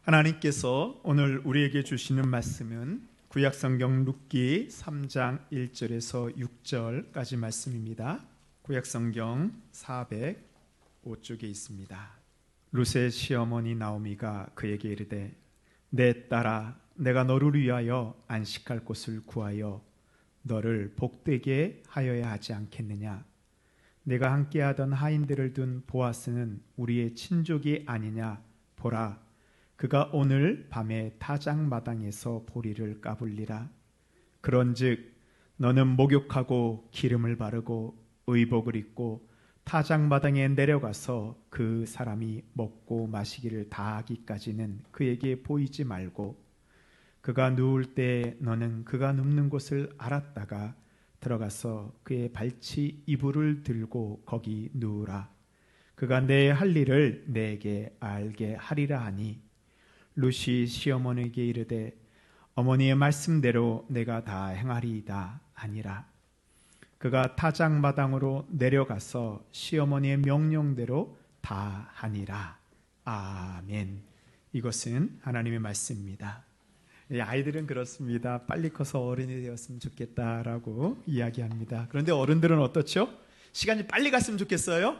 하나님께서 오늘 우리에게 주시는 말씀은 구약성경 룻기 3장 1절에서 6절까지 말씀입니다. 구약성경 405쪽에 있습니다. 룻의 시어머니 나오미가 그에게 이르되 내 딸아 내가 너를 위하여 안식할 곳을 구하여 너를 복되게 하여야 하지 않겠느냐. 내가 함께하던 하인들을 둔 보아스는 우리의 친족이 아니냐. 보라 그가 오늘 밤에 타작마당에서 보리를 까불리라. 그런즉 너는 목욕하고 기름을 바르고 의복을 입고 타작마당에 내려가서 그 사람이 먹고 마시기를 다 하기까지는 그에게 보이지 말고 그가 누울 때 너는 그가 눕는 곳을 알았다가 들어가서 그의 발치 이불을 들고 거기 누우라. 그가 내 할 일을 내게 알게 하리라 하니 룻이 시어머니에게 이르되 어머니의 말씀대로 내가 다 행하리이다 하니라. 그가 타작마당으로 내려가서 시어머니의 명령대로 다 하니라. 아멘. 이것은 하나님의 말씀입니다. 아이들은 그렇습니다. 빨리 커서 어른이 되었으면 좋겠다라고 이야기합니다. 그런데 어른들은 어떻죠? 시간이 빨리 갔으면 좋겠어요?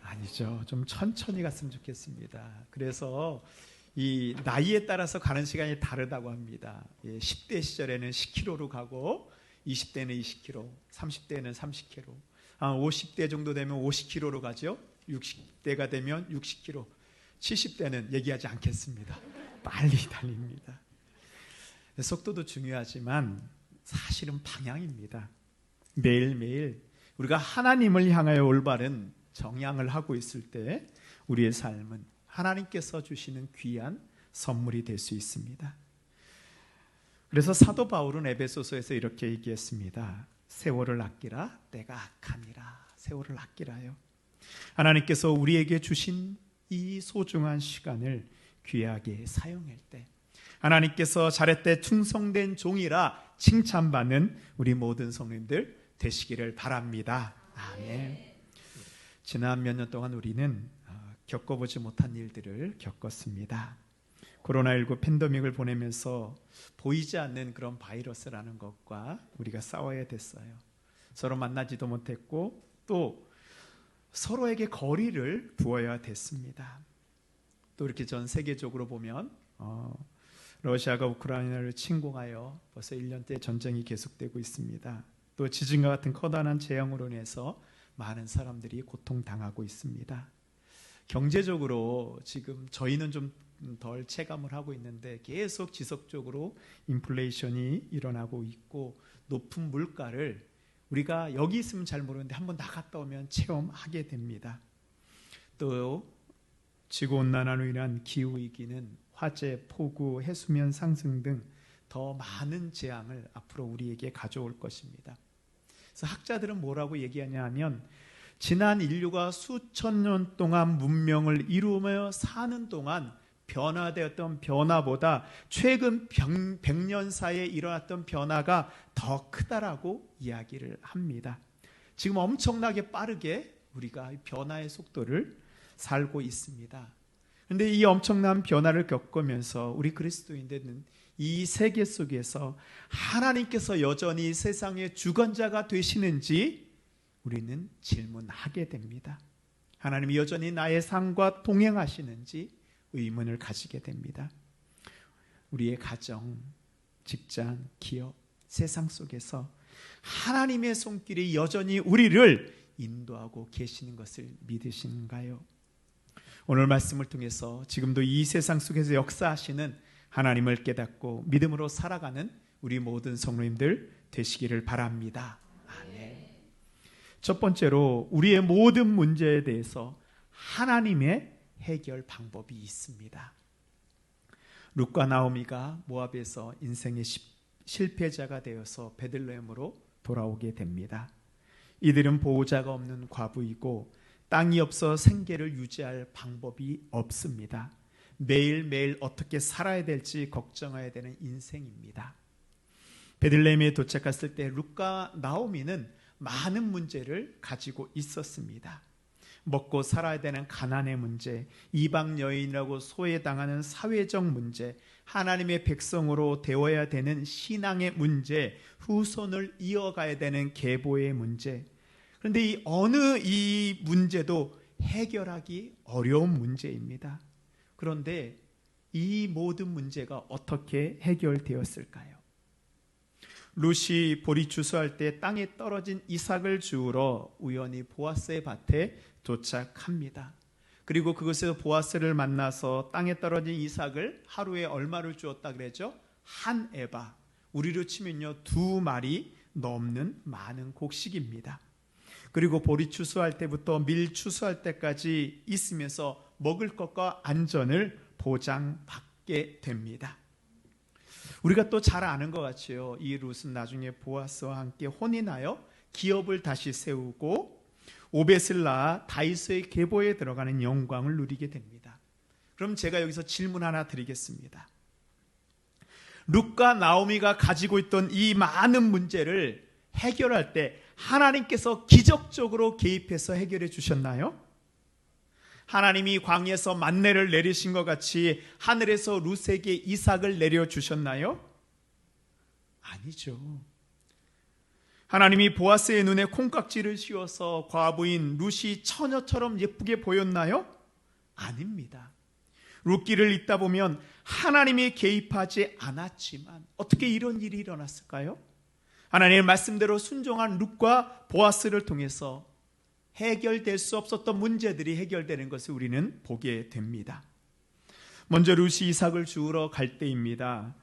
아니죠. 좀 천천히 갔으면 좋겠습니다. 그래서 이 나이에 따라서 가는 시간이 다르다고 합니다. 10대 시절에는 10km로 가고 20대는 20km, 30대는 30km, 50대 정도 되면 50km로 가죠. 60대가 되면 60km, 70대는 얘기하지 않겠습니다. 빨리 달립니다. 속도도 중요하지만 사실은 방향입니다. 매일매일 우리가 하나님을 향하여 올바른 정향을 하고 있을 때 우리의 삶은 하나님께서 주시는 귀한 선물이 될 수 있습니다. 그래서 사도 바울은 에베소서에서 이렇게 얘기했습니다. 세월을 아끼라 때가 악하니라. 세월을 아끼라요. 하나님께서 우리에게 주신 이 소중한 시간을 귀하게 사용할 때 하나님께서 잘했대 충성된 종이라 칭찬받는 우리 모든 성도님들 되시기를 바랍니다. 아멘. 지난 몇 년 동안 우리는 겪어보지 못한 일들을 겪었습니다. 코로나19 팬데믹을 보내면서 보이지 않는 그런 바이러스라는 것과 우리가 싸워야 됐어요. 서로 만나지도 못했고 또 서로에게 거리를 두어야 됐습니다. 또 이렇게 전 세계적으로 보면 러시아가 우크라이나를 침공하여 벌써 1년째 전쟁이 계속되고 있습니다. 또 지진과 같은 커다란 재앙으로 인해서 많은 사람들이 고통당하고 있습니다. 경제적으로 지금 저희는 좀 덜 체감을 하고 있는데 계속 지속적으로 인플레이션이 일어나고 있고 높은 물가를 우리가 여기 있으면 잘 모르는데 한번 나갔다 오면 체험하게 됩니다. 또 지구온난화로 인한 기후위기는 화재, 폭우, 해수면 상승 등 더 많은 재앙을 앞으로 우리에게 가져올 것입니다. 그래서 학자들은 뭐라고 얘기하냐 하면 지난 인류가 수천 년 동안 문명을 이루며 사는 동안 변화되었던 변화보다 최근 100년 사이에 일어났던 변화가 더 크다라고 이야기를 합니다. 지금 엄청나게 빠르게 우리가 변화의 속도를 살고 있습니다. 그런데 이 엄청난 변화를 겪으면서 우리 그리스도인들은 이 세계 속에서 하나님께서 여전히 세상의 주권자가 되시는지 우리는 질문하게 됩니다. 하나님이 여전히 나의 삶과 동행하시는지 의문을 가지게 됩니다. 우리의 가정, 직장, 기업, 세상 속에서 하나님의 손길이 여전히 우리를 인도하고 계시는 것을 믿으신가요? 오늘 말씀을 통해서 지금도 이 세상 속에서 역사하시는 하나님을 깨닫고 믿음으로 살아가는 우리 모든 성도님들 되시기를 바랍니다. 아멘. 첫 번째로 우리의 모든 문제에 대해서 하나님의 해결 방법이 있습니다. 룻과 나오미가 모압에서 인생의 실패자가 되어서 베들레헴으로 돌아오게 됩니다. 이들은 보호자가 없는 과부이고 땅이 없어 생계를 유지할 방법이 없습니다. 매일매일 어떻게 살아야 될지 걱정해야 되는 인생입니다. 베들레헴에 도착했을 때 룻과 나오미는 많은 문제를 가지고 있었습니다. 먹고 살아야 되는 가난의 문제, 이방 여인이라고 소외당하는 사회적 문제, 하나님의 백성으로 되어야 되는 신앙의 문제, 후손을 이어가야 되는 계보의 문제. 그런데 이 어느 이 문제도 해결하기 어려운 문제입니다. 그런데 이 모든 문제가 어떻게 해결되었을까요? 룻이 보리 추수할 때 땅에 떨어진 이삭을 주우러 우연히 보아스의 밭에 도착합니다. 그리고 그곳에서 보아스를 만나서 땅에 떨어진 이삭을 하루에 얼마를 주었다 그랬죠? 한 에바, 우리로 치면요 2마리 넘는 많은 곡식입니다. 그리고 보리 추수할 때부터 밀 추수할 때까지 있으면서 먹을 것과 안전을 보장받게 됩니다. 우리가 또 잘 아는 것 같이요, 이 룻은 나중에 보아스와 함께 혼인하여 기업을 다시 세우고 오벳을 낳아 다윗의 계보에 들어가는 영광을 누리게 됩니다. 그럼 제가 여기서 질문 하나 드리겠습니다. 룻과 나오미가 가지고 있던 이 많은 문제를 해결할 때 하나님께서 기적적으로 개입해서 해결해 주셨나요? 하나님이 광야에서 만내를 내리신 것 같이 하늘에서 룻에게 이삭을 내려주셨나요? 아니죠. 하나님이 보아스의 눈에 콩깍지를 씌워서 과부인 룻이 처녀처럼 예쁘게 보였나요? 아닙니다. 룻기를 읽다 보면 하나님이 개입하지 않았지만 어떻게 이런 일이 일어났을까요? 하나님의 말씀대로 순종한 룻과 보아스를 통해서 해결될 수 없었던 문제들이 해결되는 것을 우리는 보게 됩니다. 먼저 룻이 이삭을 주우러 갈 때입니다.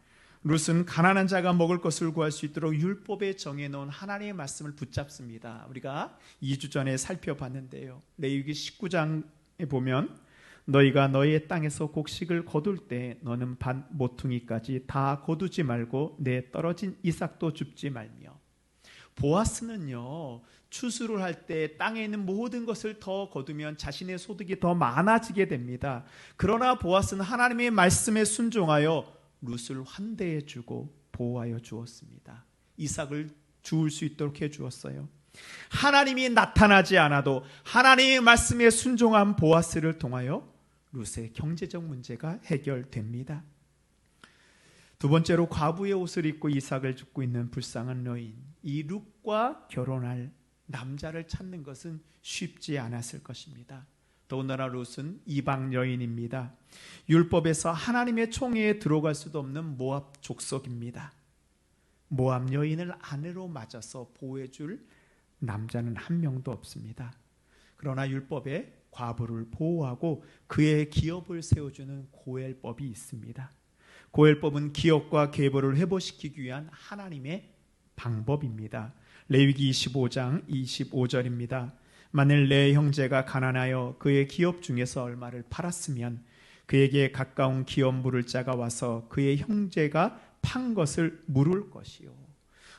룻은 가난한 자가 먹을 것을 구할 수 있도록 율법에 정해놓은 하나님의 말씀을 붙잡습니다. 우리가 2주 전에 살펴봤는데요. 레위기 19장에 보면 너희가 너희의 땅에서 곡식을 거둘 때 너는 반 모퉁이까지 다 거두지 말고 내 떨어진 이삭도 줍지 말며. 보아스는요, 추수를 할 때 땅에 있는 모든 것을 더 거두면 자신의 소득이 더 많아지게 됩니다. 그러나 보아스는 하나님의 말씀에 순종하여 룻을 환대해 주고 보호하여 주었습니다. 이삭을 주울 수 있도록 해 주었어요. 하나님이 나타나지 않아도 하나님의 말씀에 순종한 보아스를 통하여 룻의 경제적 문제가 해결됩니다. 두 번째로 과부의 옷을 입고 이삭을 줍고 있는 불쌍한 여인, 이 룻과 결혼할 남자를 찾는 것은 쉽지 않았을 것입니다. 더군다나 룻은 이방 여인입니다. 율법에서 하나님의 총회에 들어갈 수도 없는 모압 족속입니다. 모압 여인을 아내로 맞아서 보호해줄 남자는 한 명도 없습니다. 그러나 율법에 과부를 보호하고 그의 기업을 세워주는 고엘법이 있습니다. 고엘법은 기업과 계보를 회복시키기 위한 하나님의 방법입니다. 레위기 25장 25절입니다. 만일 내 형제가 가난하여 그의 기업 중에서 얼마를 팔았으면 그에게 가까운 기업 물을 자가 와서 그의 형제가 판 것을 물을 것이요.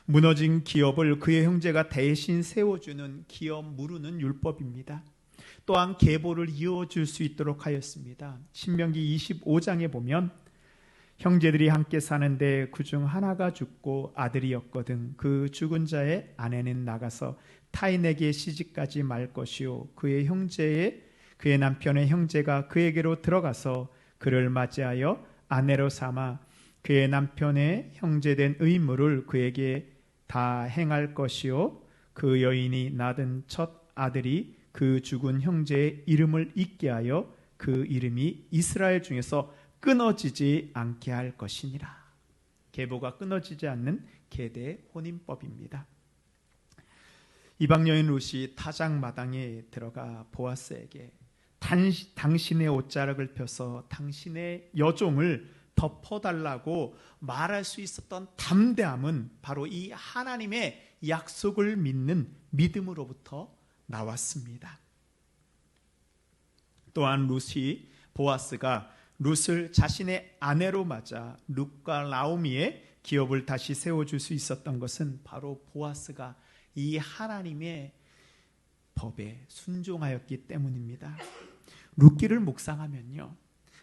무너진 기업을 그의 형제가 대신 세워주는 기업 무르는 율법입니다. 또한 계보를 이어줄 수 있도록 하였습니다. 신명기 25장에 보면 형제들이 함께 사는데 그중 하나가 죽고 아들이었거든 그 죽은 자의 아내는 나가서 타인에게 시집가지 말 것이요 그의 남편의 형제가 그에게로 들어가서 그를 맞이하여 아내로 삼아 그의 남편의 형제된 의무를 그에게 다 행할 것이요 그 여인이 낳은 첫 아들이 그 죽은 형제의 이름을 잊게 하여 그 이름이 이스라엘 중에서 끊어지지 않게 할 것이니라. 계보가 끊어지지 않는 계대 혼인법입니다. 이방 여인 룻이 타작마당에 들어가 보아스에게 당신의 옷자락을 펴서 당신의 여종을 덮어달라고 말할 수 있었던 담대함은 바로 이 하나님의 약속을 믿는 믿음으로부터 나왔습니다. 또한 보아스가 룻을 자신의 아내로 맞아 룻과 나오미의 기업을 다시 세워줄 수 있었던 것은 바로 보아스가 이 하나님의 법에 순종하였기 때문입니다. 룻기를 묵상하면요,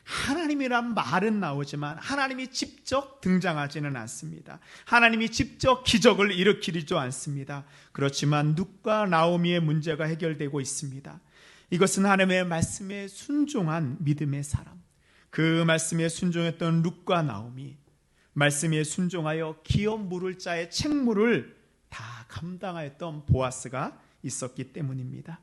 하나님이란 말은 나오지만 하나님이 직접 등장하지는 않습니다. 하나님이 직접 기적을 일으키지도 않습니다. 그렇지만 룻과 나오미의 문제가 해결되고 있습니다. 이것은 하나님의 말씀에 순종한 믿음의 사람, 그 말씀에 순종했던 룻과 나오미, 말씀에 순종하여 기업 물을 자의 책무를 다 감당하였던 보아스가 있었기 때문입니다.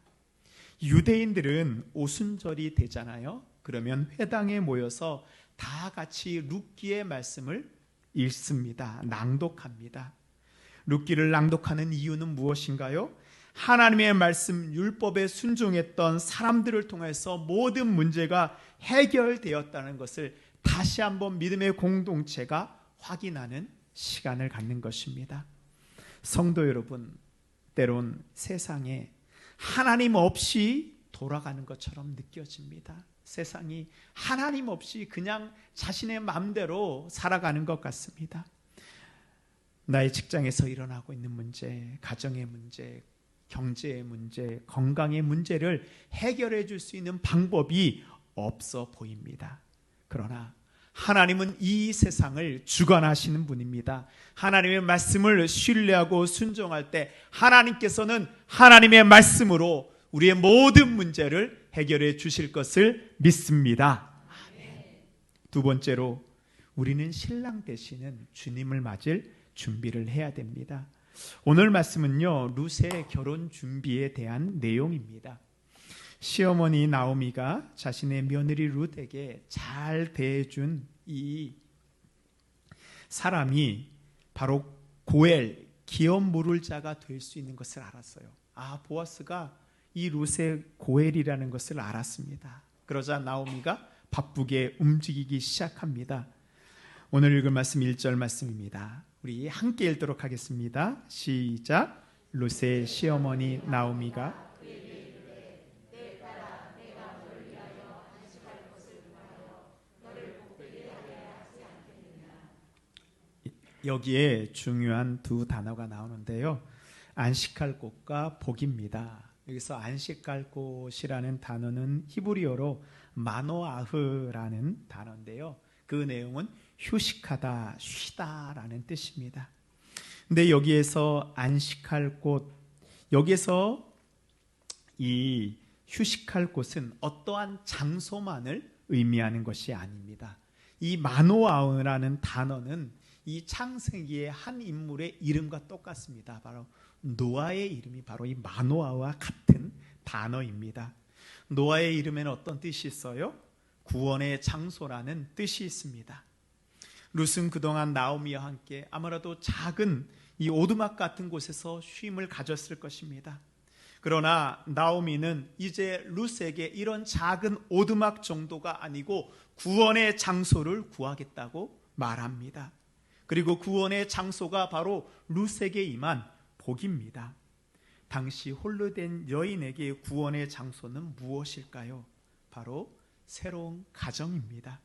유대인들은 오순절이 되잖아요. 그러면 회당에 모여서 다 같이 룻기의 말씀을 읽습니다. 낭독합니다. 룻기를 낭독하는 이유는 무엇인가요? 하나님의 말씀 율법에 순종했던 사람들을 통해서 모든 문제가 해결되었다는 것을 다시 한번 믿음의 공동체가 확인하는 시간을 갖는 것입니다. 성도 여러분, 때론 세상에 하나님 없이 돌아가는 것처럼 느껴집니다. 세상이 하나님 없이 그냥 자신의 마음대로 살아가는 것 같습니다. 나의 직장에서 일어나고 있는 문제, 가정의 문제, 경제의 문제, 건강의 문제를 해결해 줄 수 있는 방법이 없어 보입니다. 그러나 하나님은 이 세상을 주관하시는 분입니다. 하나님의 말씀을 신뢰하고 순종할 때 하나님께서는 하나님의 말씀으로 우리의 모든 문제를 해결해 주실 것을 믿습니다. 두 번째로 우리는 신랑 되시는 주님을 맞을 준비를 해야 됩니다. 오늘 말씀은요, 룻의 결혼 준비에 대한 내용입니다. 시어머니 나오미가 자신의 며느리 룻에게 잘 대해준 이 사람이 바로 고엘, 기업 물을 자가 될 수 있는 것을 알았어요. 보아스가 이 룻의 고엘이라는 것을 알았습니다. 그러자 나오미가 바쁘게 움직이기 시작합니다. 오늘 읽을 말씀 1절 말씀입니다. 우리 함께 읽도록 하겠습니다. 시작. 룻의 시어머니 나오미가 여기에 중요한 두 단어가 나오는데요. 안식할 곳과 복입니다. 여기서 안식할 곳이라는 단어는 히브리어로 마노아흐라는 단어인데요. 그 내용은 휴식하다, 쉬다라는 뜻입니다. 근데 여기에서 안식할 곳, 여기서 이 휴식할 곳은 어떠한 장소만을 의미하는 것이 아닙니다. 이 마노아흐라는 단어는 이 창세기의 한 인물의 이름과 똑같습니다. 바로 노아의 이름이 바로 이 마노아와 같은 단어입니다. 노아의 이름에는 어떤 뜻이 있어요? 구원의 장소라는 뜻이 있습니다. 룻은 그동안 나오미와 함께 아무래도 작은 이 오두막 같은 곳에서 쉼을 가졌을 것입니다. 그러나 나오미는 이제 룻에게 이런 작은 오두막 정도가 아니고 구원의 장소를 구하겠다고 말합니다. 그리고 구원의 장소가 바로 룻에게 임한 복입니다. 당시 홀로 된 여인에게 구원의 장소는 무엇일까요? 바로 새로운 가정입니다.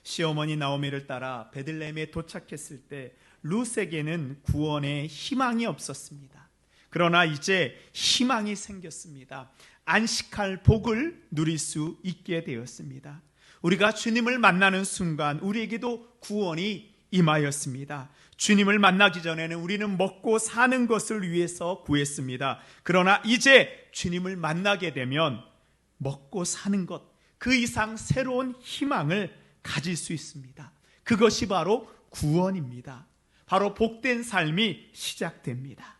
시어머니 나오미를 따라 베들레헴에 도착했을 때 룻에게는 구원의 희망이 없었습니다. 그러나 이제 희망이 생겼습니다. 안식할 복을 누릴 수 있게 되었습니다. 우리가 주님을 만나는 순간 우리에게도 구원이 임하였습니다. 주님을 만나기 전에는 우리는 먹고 사는 것을 위해서 구했습니다. 그러나 이제 주님을 만나게 되면 먹고 사는 것, 그 이상 새로운 희망을 가질 수 있습니다. 그것이 바로 구원입니다. 바로 복된 삶이 시작됩니다.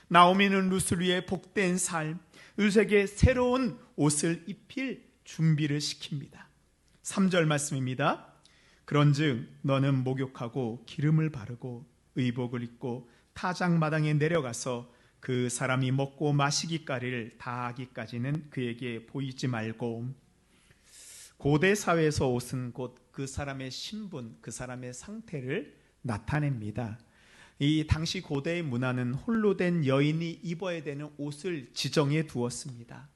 나오미는 룻을 위해 복된 삶, 룻에게 새로운 옷을 입힐 준비를 시킵니다. 3절 말씀입니다. 그런즉 너는 목욕하고 기름을 바르고 의복을 입고 타작마당에 내려가서 그 사람이 먹고 마시기까지를 다하기까지는 그에게 보이지 말고. 고대 사회에서 옷은 곧 그 사람의 신분, 그 사람의 상태를 나타냅니다. 이 당시 고대의 문화는 홀로 된 여인이 입어야 되는 옷을 지정해 두었습니다.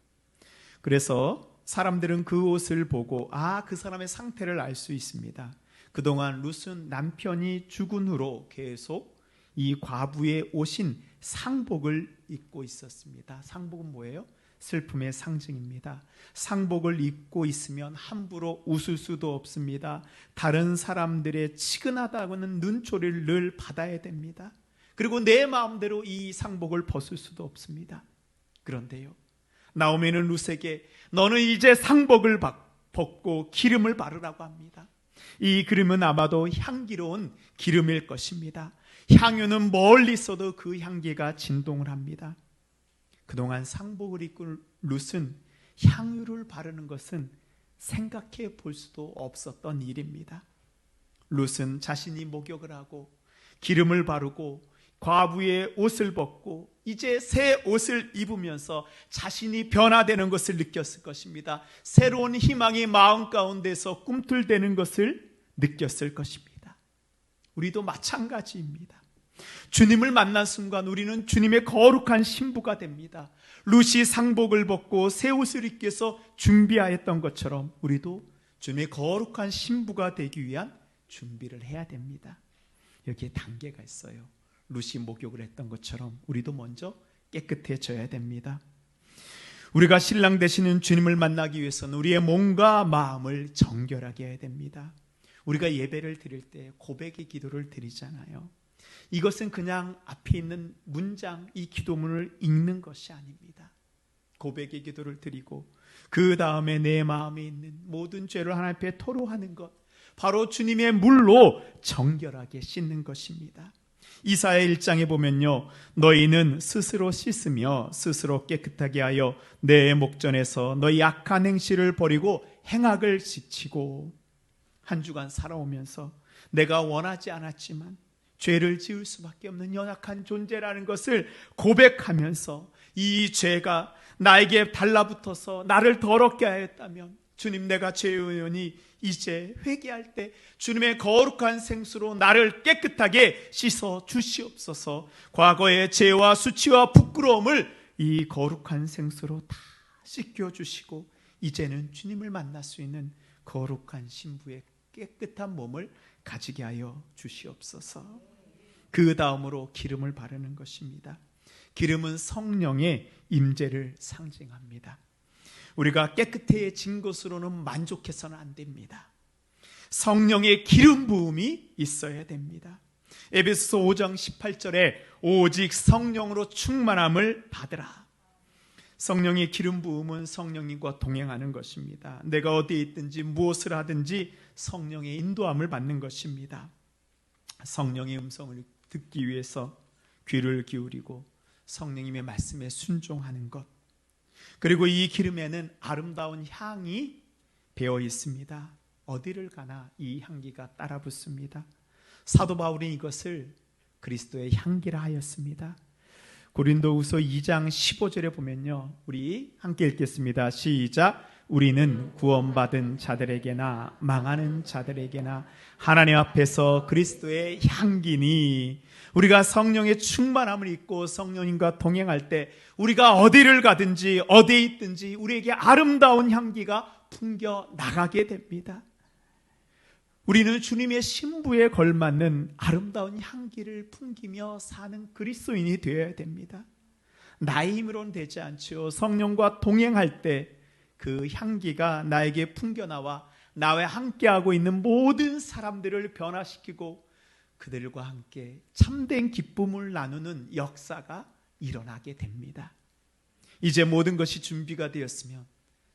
그래서 사람들은 그 옷을 보고 그 사람의 상태를 알 수 있습니다. 그동안 룻은 남편이 죽은 후로 계속 이 과부의 옷인 상복을 입고 있었습니다. 상복은 뭐예요? 슬픔의 상징입니다. 상복을 입고 있으면 함부로 웃을 수도 없습니다. 다른 사람들의 치근하다고는 눈초리를 늘 받아야 됩니다. 그리고 내 마음대로 이 상복을 벗을 수도 없습니다. 그런데요, 나오미는 룻에게 너는 이제 상복을 벗고 기름을 바르라고 합니다. 이 기름은 아마도 향기로운 기름일 것입니다. 향유는 멀리 있어도 그 향기가 진동을 합니다. 그동안 상복을 입고 룻은 향유를 바르는 것은 생각해 볼 수도 없었던 일입니다. 룻은 자신이 목욕을 하고 기름을 바르고 과부의 옷을 벗고 이제 새 옷을 입으면서 자신이 변화되는 것을 느꼈을 것입니다. 새로운 희망이 마음 가운데서 꿈틀대는 것을 느꼈을 것입니다. 우리도 마찬가지입니다. 주님을 만난 순간 우리는 주님의 거룩한 신부가 됩니다. 룻이 상복을 벗고 새 옷을 입기 위해서 준비하였던 것처럼 우리도 주님의 거룩한 신부가 되기 위한 준비를 해야 됩니다. 여기에 단계가 있어요. 룻이 목욕을 했던 것처럼 우리도 먼저 깨끗해져야 됩니다. 우리가 신랑 되시는 주님을 만나기 위해서는 우리의 몸과 마음을 정결하게 해야 됩니다. 우리가 예배를 드릴 때 고백의 기도를 드리잖아요. 이것은 그냥 앞에 있는 문장, 이 기도문을 읽는 것이 아닙니다. 고백의 기도를 드리고 그 다음에 내 마음에 있는 모든 죄를 하나님 앞에 토로하는 것, 바로 주님의 물로 정결하게 씻는 것입니다. 이사야 1장에 보면요, 너희는 스스로 씻으며 스스로 깨끗하게 하여 내 목전에서 너희 악한 행실을 버리고 행악을 지치고. 한 주간 살아오면서 내가 원하지 않았지만 죄를 지을 수밖에 없는 연약한 존재라는 것을 고백하면서 이 죄가 나에게 달라붙어서 나를 더럽게 하였다면 주님, 내가 죄의원이 이제 회개할 때 주님의 거룩한 생수로 나를 깨끗하게 씻어 주시옵소서. 과거의 죄와 수치와 부끄러움을 이 거룩한 생수로 다 씻겨 주시고 이제는 주님을 만날 수 있는 거룩한 신부의 깨끗한 몸을 가지게 하여 주시옵소서. 그 다음으로 기름을 바르는 것입니다. 기름은 성령의 임재를 상징합니다. 우리가 깨끗해진 것으로는 만족해서는 안 됩니다. 성령의 기름 부음이 있어야 됩니다. 에베소서 5장 18절에 오직 성령으로 충만함을 받으라. 성령의 기름 부음은 성령님과 동행하는 것입니다. 내가 어디에 있든지 무엇을 하든지 성령의 인도함을 받는 것입니다. 성령의 음성을 듣기 위해서 귀를 기울이고 성령님의 말씀에 순종하는 것, 그리고 이 기름에는 아름다운 향이 배어 있습니다. 어디를 가나 이 향기가 따라 붙습니다. 사도 바울이 이것을 그리스도의 향기라 하였습니다. 고린도후서 2장 15절에 보면요, 우리 함께 읽겠습니다. 시작. 우리는 구원받은 자들에게나 망하는 자들에게나 하나님 앞에서 그리스도의 향기니. 우리가 성령의 충만함을 입고 성령님과 동행할 때 우리가 어디를 가든지 어디에 있든지 우리에게 아름다운 향기가 풍겨 나가게 됩니다. 우리는 주님의 신부에 걸맞는 아름다운 향기를 풍기며 사는 그리스도인이 되어야 됩니다. 나의 힘으로는 되지 않죠. 성령과 동행할 때 그 향기가 나에게 풍겨나와 나와 함께하고 있는 모든 사람들을 변화시키고 그들과 함께 참된 기쁨을 나누는 역사가 일어나게 됩니다. 이제 모든 것이 준비가 되었으면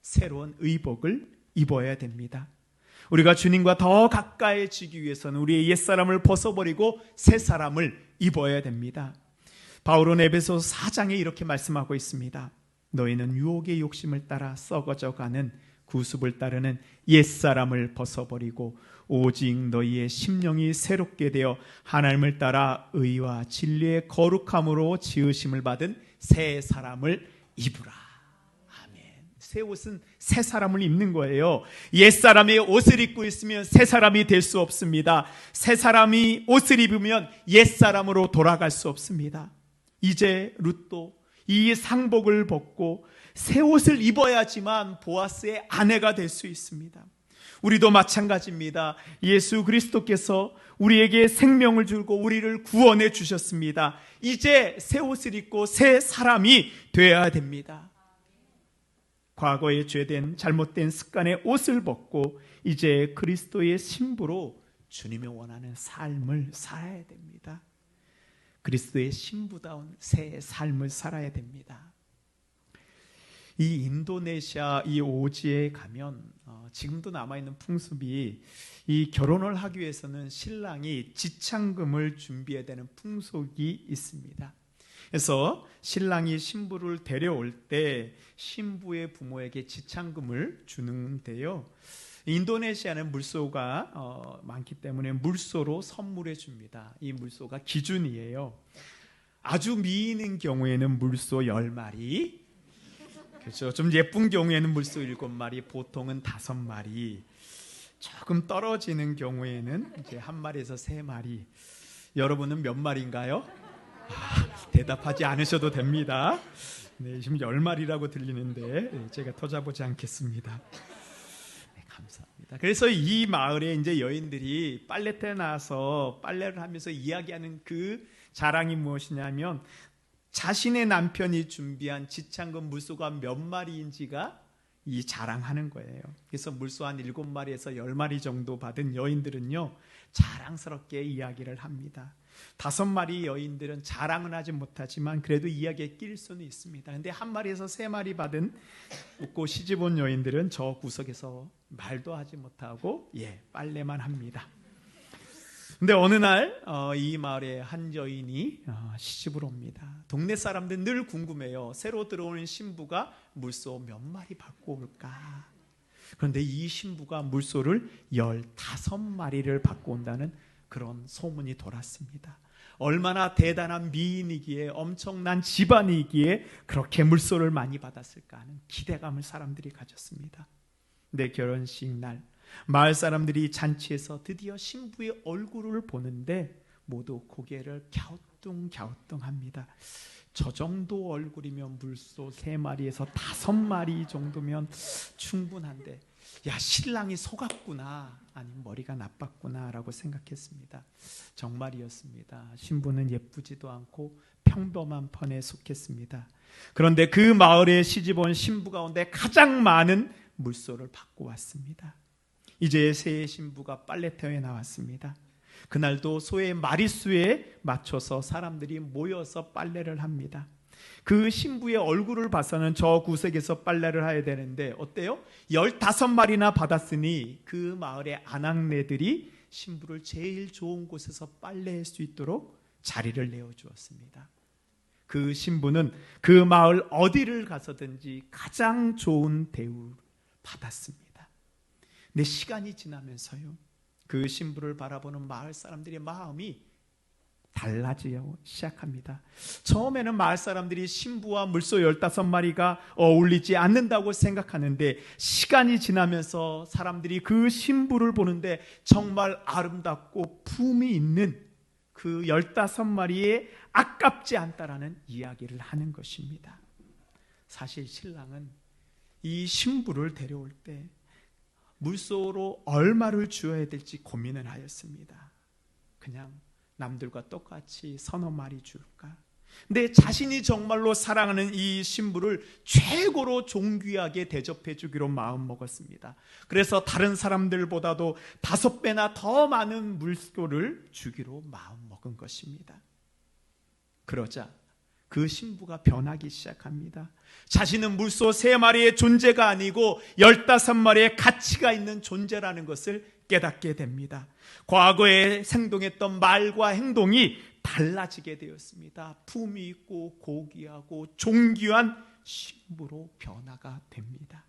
새로운 의복을 입어야 됩니다. 우리가 주님과 더 가까이지기 위해서는 우리의 옛사람을 벗어버리고 새 사람을 입어야 됩니다. 바울은 에베소서 4장에 이렇게 말씀하고 있습니다. 너희는 유혹의 욕심을 따라 썩어져가는 구습을 따르는 옛사람을 벗어버리고 오직 너희의 심령이 새롭게 되어 하나님을 따라 의와 진리의 거룩함으로 지으심을 받은 새 사람을 입으라. 아멘. 새 옷은 새 사람을 입는 거예요. 옛사람의 옷을 입고 있으면 새 사람이 될 수 없습니다. 새 사람이 옷을 입으면 옛사람으로 돌아갈 수 없습니다. 이제 룻도 이 상복을 벗고 새 옷을 입어야지만 보아스의 아내가 될 수 있습니다. 우리도 마찬가지입니다. 예수 그리스도께서 우리에게 생명을 주고 우리를 구원해 주셨습니다. 이제 새 옷을 입고 새 사람이 되어야 됩니다. 과거의 죄된 잘못된 습관의 옷을 벗고 이제 그리스도의 신부로 주님이 원하는 삶을 살아야 됩니다. 그리스도의 신부다운 새 삶을 살아야 됩니다. 이 인도네시아 이 오지에 가면 지금도 남아있는 풍습이 이 결혼을 하기 위해서는 신랑이 지창금을 준비해야 되는 풍속이 있습니다. 그래서 신랑이 신부를 데려올 때 신부의 부모에게 지창금을 주는데요. 인도네시아는 물소가 많기 때문에 물소로 선물해 줍니다. 이 물소가 기준이에요. 아주 미인인 경우에는 물소 10마리, 그렇죠. 좀 예쁜 경우에는 물소 7마리, 보통은 5마리. 조금 떨어지는 경우에는 이제 1마리에서 3마리. 여러분은 몇 마리인가요? 대답하지 않으셔도 됩니다. 네, 지금 10마리라고 들리는데 제가 터잡보지 않겠습니다. 네, 감사합니다. 그래서 이 마을에 이제 여인들이 빨래터에 나와서 빨래를 하면서 이야기하는 그 자랑이 무엇이냐면 자신의 남편이 준비한 지창금 물소가 몇 마리인지가 이 자랑하는 거예요. 그래서 물소 한 7마리에서 10마리 정도 받은 여인들은요, 자랑스럽게 이야기를 합니다. 5마리 여인들은 자랑은 하지 못하지만 그래도 이야기에 낄 수는 있습니다. 근데 1마리에서 3마리 받은 웃고 시집온 여인들은 저 구석에서 말도 하지 못하고 빨래만 합니다. 근데 어느 날 이 마을에 한 여인이 시집을 옵니다. 동네 사람들 늘 궁금해요. 새로 들어오는 신부가 물소 몇 마리 받고 올까? 그런데 이 신부가 물소를 15마리를 받고 온다는 그런 소문이 돌았습니다. 얼마나 대단한 미인이기에, 엄청난 집안이기에 그렇게 물소를 많이 받았을까 하는 기대감을 사람들이 가졌습니다. 내 결혼식 날 마을 사람들이 잔치에서 드디어 신부의 얼굴을 보는데 모두 고개를 갸우뚱갸우뚱합니다. 저 정도 얼굴이면 물소 3마리에서 5마리 정도면 충분한데, 야, 신랑이 속았구나, 아니면 머리가 나빴구나 라고 생각했습니다. 정말이었습니다. 신부는 예쁘지도 않고 평범한 편에 속했습니다. 그런데 그 마을에 시집온 신부 가운데 가장 많은 물소를 받고 왔습니다. 이제 새 신부가 빨래터에 나왔습니다. 그날도 소의 마리수에 맞춰서 사람들이 모여서 빨래를 합니다. 그 신부의 얼굴을 봐서는 저 구석에서 빨래를 해야 되는데 어때요? 15마리나 받았으니 그 마을의 아낙네들이 신부를 제일 좋은 곳에서 빨래할 수 있도록 자리를 내어주었습니다. 그 신부는 그 마을 어디를 가서든지 가장 좋은 대우를 받았습니다. 근데 시간이 지나면서요, 그 신부를 바라보는 마을 사람들의 마음이 달라지기 시작합니다. 처음에는 마을 사람들이 신부와 물소 15마리가 어울리지 않는다고 생각하는데, 시간이 지나면서 사람들이 그 신부를 보는데 정말 아름답고 품이 있는 그 15마리에 아깝지 않다라는 이야기를 하는 것입니다. 사실 신랑은 이 신부를 데려올 때 물소로 얼마를 주어야 될지 고민을 하였습니다. 그냥 남들과 똑같이 서너 마리 줄까? 근데 자신이 정말로 사랑하는 이 신부를 최고로 존귀하게 대접해 주기로 마음먹었습니다. 그래서 다른 사람들보다도 5배나 더 많은 물소를 주기로 마음먹은 것입니다. 그러자 그 신부가 변하기 시작합니다. 자신은 물소 3마리의 존재가 아니고 15마리의 가치가 있는 존재라는 것을 깨닫게 됩니다. 과거에 행동했던 말과 행동이 달라지게 되었습니다. 품이 있고 고귀하고 존귀한 신부로 변화가 됩니다.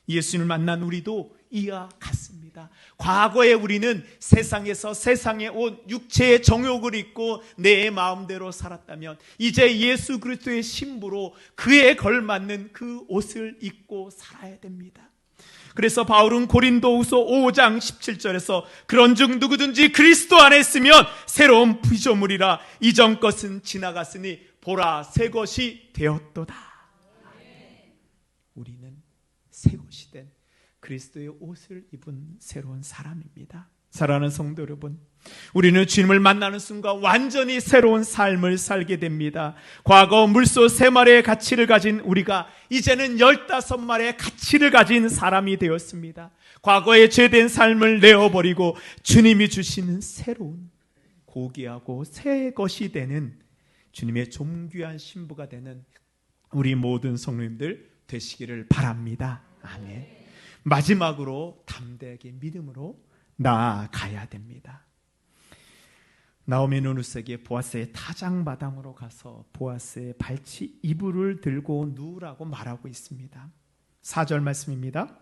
예수님을 만난 우리도 이와 같습니다. 과거에 우리는 세상에서 세상에 온 육체의 정욕을 입고 내 마음대로 살았다면 이제 예수 그리스도의 신부로 그에 걸맞는 그 옷을 입고 살아야 됩니다. 그래서 바울은 고린도후서 5장 17절에서 그런즉 누구든지 그리스도 안에 있으면 새로운 피조물이라 이전 것은 지나갔으니 보라 새 것이 되었도다. 우리는 새 것이 된 그리스도의 옷을 입은 새로운 사람입니다. 사랑하는 성도 여러분, 우리는 주님을 만나는 순간 완전히 새로운 삶을 살게 됩니다. 과거 물소 3마리의 가치를 가진 우리가 이제는 15마리의 가치를 가진 사람이 되었습니다. 과거의 죄된 삶을 내어버리고 주님이 주시는 새로운 고귀하고 새 것이 되는 주님의 존귀한 신부가 되는 우리 모든 성도님들 되시기를 바랍니다. 아멘. 마지막으로 담대하게 믿음으로 나아가야 됩니다. 나오미는 룻에게 보아스의 타작마당으로 가서 보아스의 발치 이불을 들고 누우라고 말하고 있습니다. 4절 말씀입니다.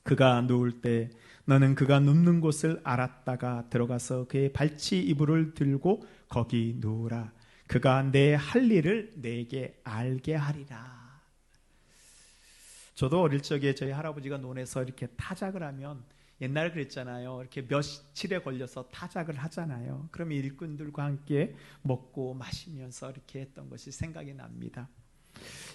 그가 누울 때 너는 그가 눕는 곳을 알았다가 들어가서 그의 발치 이불을 들고 거기 누우라. 그가 내 할 일을 내게 알게 하리라. 저도 어릴 적에 저희 할아버지가 논에서 이렇게 타작을 하면 옛날에 그랬잖아요. 이렇게 며칠에 걸려서 타작을 하잖아요. 그러면 일꾼들과 함께 먹고 마시면서 이렇게 했던 것이 생각이 납니다.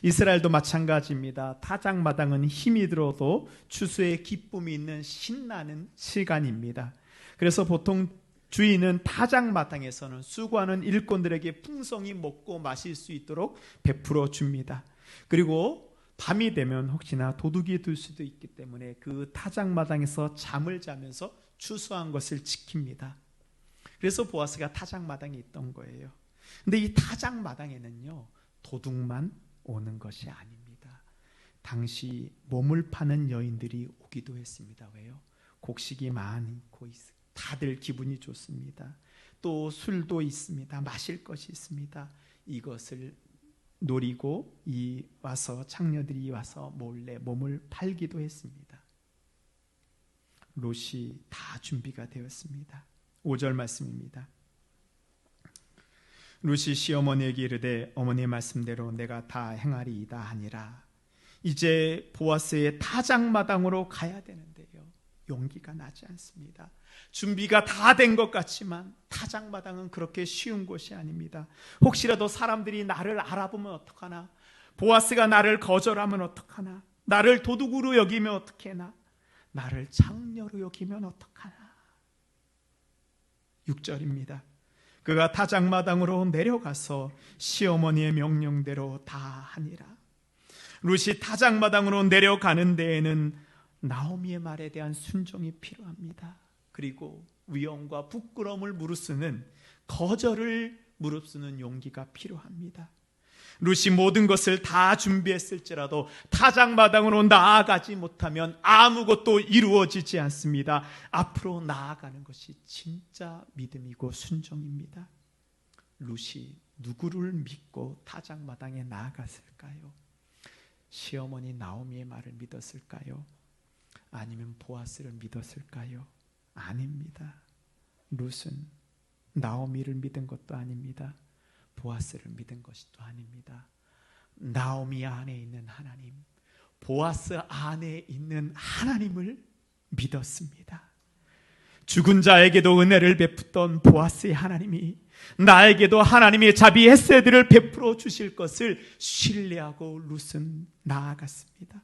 이스라엘도 마찬가지입니다. 타작마당은 힘이 들어도 추수의 기쁨이 있는 신나는 시간입니다. 그래서 보통 주인은 타작마당에서는 수고하는 일꾼들에게 풍성히 먹고 마실 수 있도록 베풀어 줍니다. 그리고 밤이 되면 혹시나 도둑이 들 수도 있기 때문에 그 타작마당에서 잠을 자면서 추수한 것을 지킵니다. 그래서 보아스가 타작마당에 있던 거예요. 근데 이 타작마당에는요, 도둑만 오는 것이 아닙니다. 당시 몸을 파는 여인들이 오기도 했습니다. 왜요? 곡식이 많고 다들 기분이 좋습니다. 또 술도 있습니다. 마실 것이 있습니다. 이것을 노리고 와서 창녀들이 와서 몰래 몸을 팔기도 했습니다. 롯이 다 준비가 되었습니다. 5절 말씀입니다. 롯이 시어머니에게 이르되 어머니의 말씀대로 내가 다 행하리이다 하니라. 이제 보아스의 타작마당으로 가야 되는데요, 용기가 나지 않습니다. 준비가 다 된 것 같지만 타작마당은 그렇게 쉬운 곳이 아닙니다. 혹시라도 사람들이 나를 알아보면 어떡하나, 보아스가 나를 거절하면 어떡하나, 나를 도둑으로 여기면 어떡하나, 나를 창녀로 여기면 어떡하나. 6절입니다. 그가 타작마당으로 내려가서 시어머니의 명령대로 다 하니라. 룻이 타작마당으로 내려가는 데에는 나오미의 말에 대한 순종이 필요합니다. 그리고 위험과 부끄러움을 무릅쓰는, 거절을 무릅쓰는 용기가 필요합니다. 룻이 모든 것을 다 준비했을지라도 타작마당으로 나아가지 못하면 아무것도 이루어지지 않습니다. 앞으로 나아가는 것이 진짜 믿음이고 순종입니다. 룻이 누구를 믿고 타작마당에 나아갔을까요? 시어머니 나오미의 말을 믿었을까요? 아니면 보아스를 믿었을까요? 아닙니다. 룻은 나오미를 믿은 것도 아닙니다. 보아스를 믿은 것도 아닙니다. 나오미 안에 있는 하나님, 보아스 안에 있는 하나님을 믿었습니다. 죽은 자에게도 은혜를 베푸던 보아스의 하나님이 나에게도 하나님의 자비 헤세드를 베풀어 주실 것을 신뢰하고 룻은 나아갔습니다.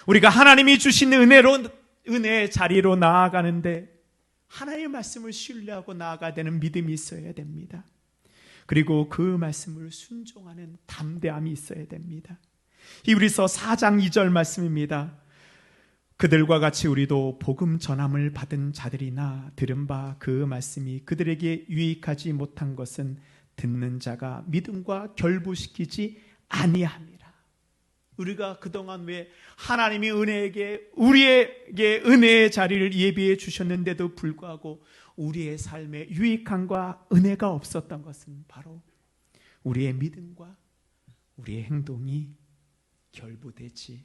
우리가 하나님이 주신 은혜의 자리로 나아가는데 하나님의 말씀을 신뢰하고 나아가야 되는 믿음이 있어야 됩니다. 그리고 그 말씀을 순종하는 담대함이 있어야 됩니다. 히브리서 4장 2절 말씀입니다. 그들과 같이 우리도 복음 전함을 받은 자들이나 들은 바 그 말씀이 그들에게 유익하지 못한 것은 듣는 자가 믿음과 결부시키지 아니함이라. 우리가 그동안 왜 하나님이 우리에게 은혜의 자리를 예비해 주셨는데도 불구하고 우리의 삶에 유익함과 은혜가 없었던 것은 바로 우리의 믿음과 우리의 행동이 결부되지,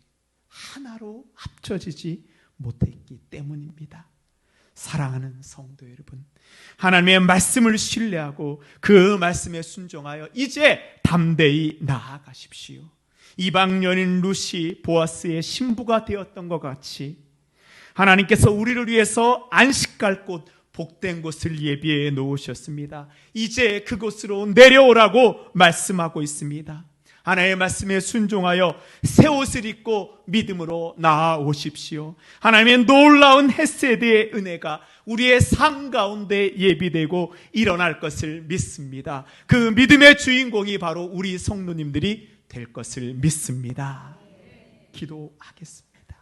하나로 합쳐지지 못했기 때문입니다. 사랑하는 성도 여러분, 하나님의 말씀을 신뢰하고 그 말씀에 순종하여 이제 담대히 나아가십시오. 이방 여인 룻이 보아스의 신부가 되었던 것 같이 하나님께서 우리를 위해서 안식할 곳, 복된 곳을 예비해 놓으셨습니다. 이제 그곳으로 내려오라고 말씀하고 있습니다. 하나님의 말씀에 순종하여 새 옷을 입고 믿음으로 나아오십시오. 하나님의 놀라운 헤세드의 은혜가 우리의 삶 가운데 예비되고 일어날 것을 믿습니다. 그 믿음의 주인공이 바로 우리 성도님들이 될 것을 믿습니다. 기도하겠습니다.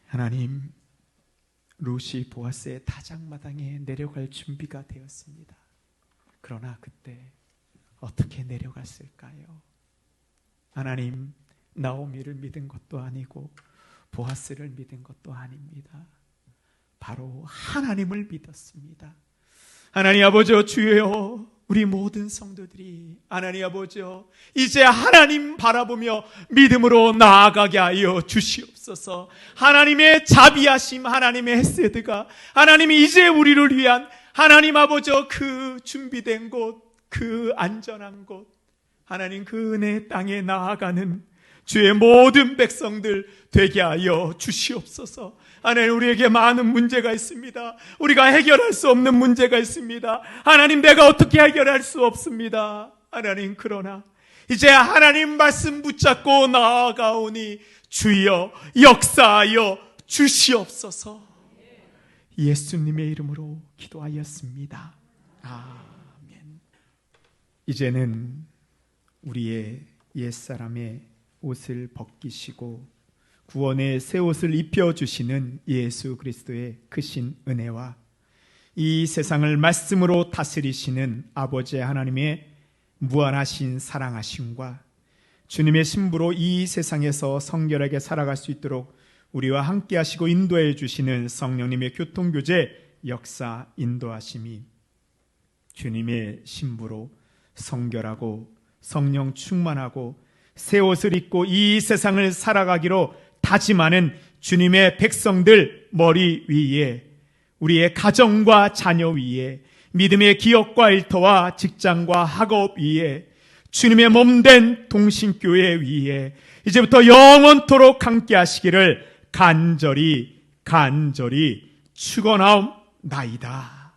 하나님, 룻이 보아스의 타작마당에 내려갈 준비가 되었습니다. 그러나 그때 어떻게 내려갔을까요? 하나님, 나오미를 믿은 것도 아니고 보아스를 믿은 것도 아닙니다. 바로 하나님을 믿었습니다. 하나님 아버지, 주여, 우리 모든 성도들이 하나님 아버지, 이제 하나님 바라보며 믿음으로 나아가게 하여 주시옵소서. 하나님의 자비하심, 하나님의 헤세드가, 하나님이 이제 우리를 위한 하나님 아버지 그 준비된 곳, 그 안전한 곳, 하나님 그 은혜의 땅에 나아가는 주의 모든 백성들 되게 하여 주시옵소서. 하나님, 우리에게 많은 문제가 있습니다. 우리가 해결할 수 없는 문제가 있습니다. 하나님, 내가 어떻게 해결할 수 없습니다. 하나님, 그러나 이제 하나님 말씀 붙잡고 나아가오니 주여 역사하여 주시옵소서. 예수님의 이름으로 기도하였습니다. 아멘. 이제는 우리의 옛사람의 옷을 벗기시고 구원의 새 옷을 입혀주시는 예수 그리스도의 크신 은혜와 이 세상을 말씀으로 다스리시는 아버지 하나님의 무한하신 사랑하심과 주님의 신부로 이 세상에서 성결하게 살아갈 수 있도록 우리와 함께 하시고 인도해 주시는 성령님의 교통교제 역사 인도하심이 주님의 신부로 성결하고 성령 충만하고 새 옷을 입고 이 세상을 살아가기로 다짐하는 주님의 백성들 머리 위에, 우리의 가정과 자녀 위에, 믿음의 기업과 일터와 직장과 학업 위에, 주님의 몸된 동신교회 위에 이제부터 영원토록 함께 하시기를 간절히 축원하옵나이다.